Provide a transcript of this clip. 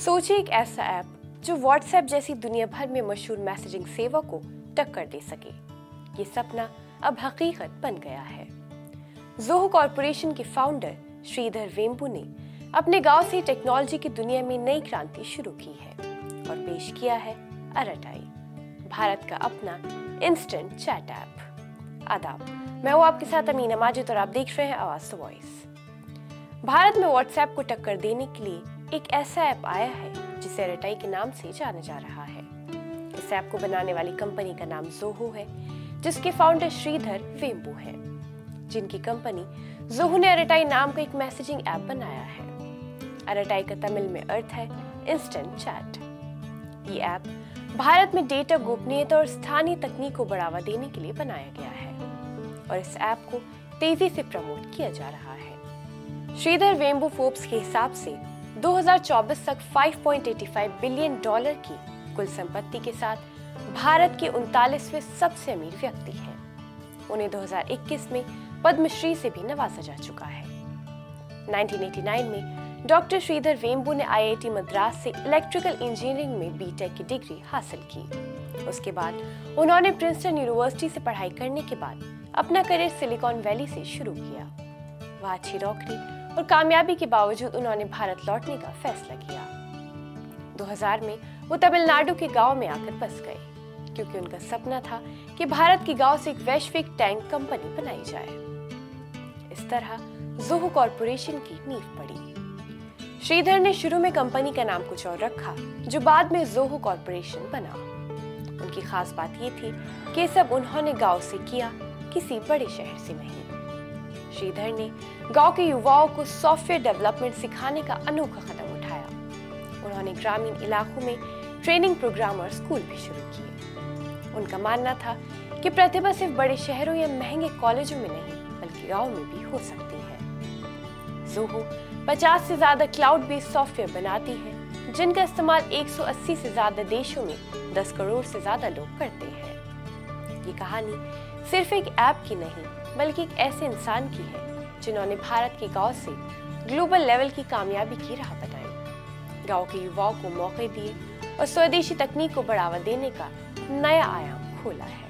सोचिए एक ऐसा ऐप जो व्हाट्सएप जैसी दुनिया भर में मशहूर मैसेजिंग सेवा को टक्कर दे सके। ये सपना अब हकीकत बन गया है। ज़ोहो कॉरपोरेशन के फाउंडर श्रीधर वेम्बू ने अपने गांव से टेक्नोलॉजी की दुनिया में नई क्रांति शुरू की है और पेश किया है अरटाई, भारत का अपना इंस्टेंट चैट ऐप। आदाब, मैं हूं आपके साथ अमीना माजिद और आप देख रहे हैं आवाज द वॉइस। भारत में व्हाट्सएप को टक्कर देने के लिए एक ऐसा ऐप आया है जिसे अरटाई के नाम से जाना जा रहा है। इस ऐप को बनाने वाली कंपनी का नाम ज़ोहो है, जिसके फाउंडर श्रीधर वेम्बू हैं, जिनकी कंपनी ज़ोहो ने अरटाई नाम का एक मैसेजिंग ऐप बनाया है। अरटाई का तमिल में अर्थ है इंस्टेंट चैट। ये ऐप भारत में डेटा गोपनीयता और स्थानीय तकनीक को बढ़ावा देने के लिए बनाया गया है और इस ऐप को तेजी से प्रमोट किया जा रहा है। श्रीधर वेम्बू फोर्ब्स के हिसाब से 2024 तक $5.85 बिलियन की कुल संपत्ति के साथ भारत के 39वें सबसे अमीर व्यक्ति हैं। उन्हें 2021 में पद्मश्री से भी नवाजा जा चुका है। 1989 में डॉक्टर श्रीधर वेम्बू ने IIT मद्रास से इलेक्ट्रिकल इंजीनियरिंग में बीटेक की डिग्री हासिल की। उसके बाद उन्होंने प्रिंसटन यूनिवर्सिटी से पढ़ाई करने के बाद अपना करियर सिलिकॉन वैली से शुरू किया। वहाँ अच्छी नौकरी और कामयाबी के बावजूद उन्होंने भारत लौटने का फैसला किया। 2000 में वो तमिलनाडु के गांव में आकर बस गए, क्योंकि उनका सपना था कि भारत के गांव से एक वैश्विक टैंक कंपनी बनाई जाए। इस तरह ज़ोहो कॉरपोरेशन की नींव पड़ी। श्रीधर ने शुरू में कंपनी का नाम कुछ और रखा, जो बाद में ज़ोहो कॉरपोरेशन बना। उनकी खास बात ये थी कि सब उन्होंने गांव से किया, किसी बड़े शहर से नहीं। श्रीधर ने गांव के युवाओं को सॉफ्टवेयर डेवलपमेंट सिखाने का अनोखा कदम उठाया। उन्होंने ग्रामीण इलाकों में ट्रेनिंग प्रोग्राम और स्कूल भी शुरू किए। उनका मानना था कि प्रतिभा सिर्फ बड़े शहरों या महंगे कॉलेजों में नहीं, बल्कि गांव में भी हो सकती है। ज़ोहो 50 से ज्यादा क्लाउड बेस्ड सॉफ्टवेयर बनाती है, जिनका इस्तेमाल 180 से ज्यादा देशों में 10 करोड़ से ज्यादा लोग करते हैं। ये कहानी सिर्फ एक ऐप की नहीं, बल्कि एक ऐसे इंसान की है जिन्होंने भारत के गांव से ग्लोबल लेवल की कामयाबी की राह बनाई, गांव के युवाओं को मौके दिए और स्वदेशी तकनीक को बढ़ावा देने का नया आयाम खोला है।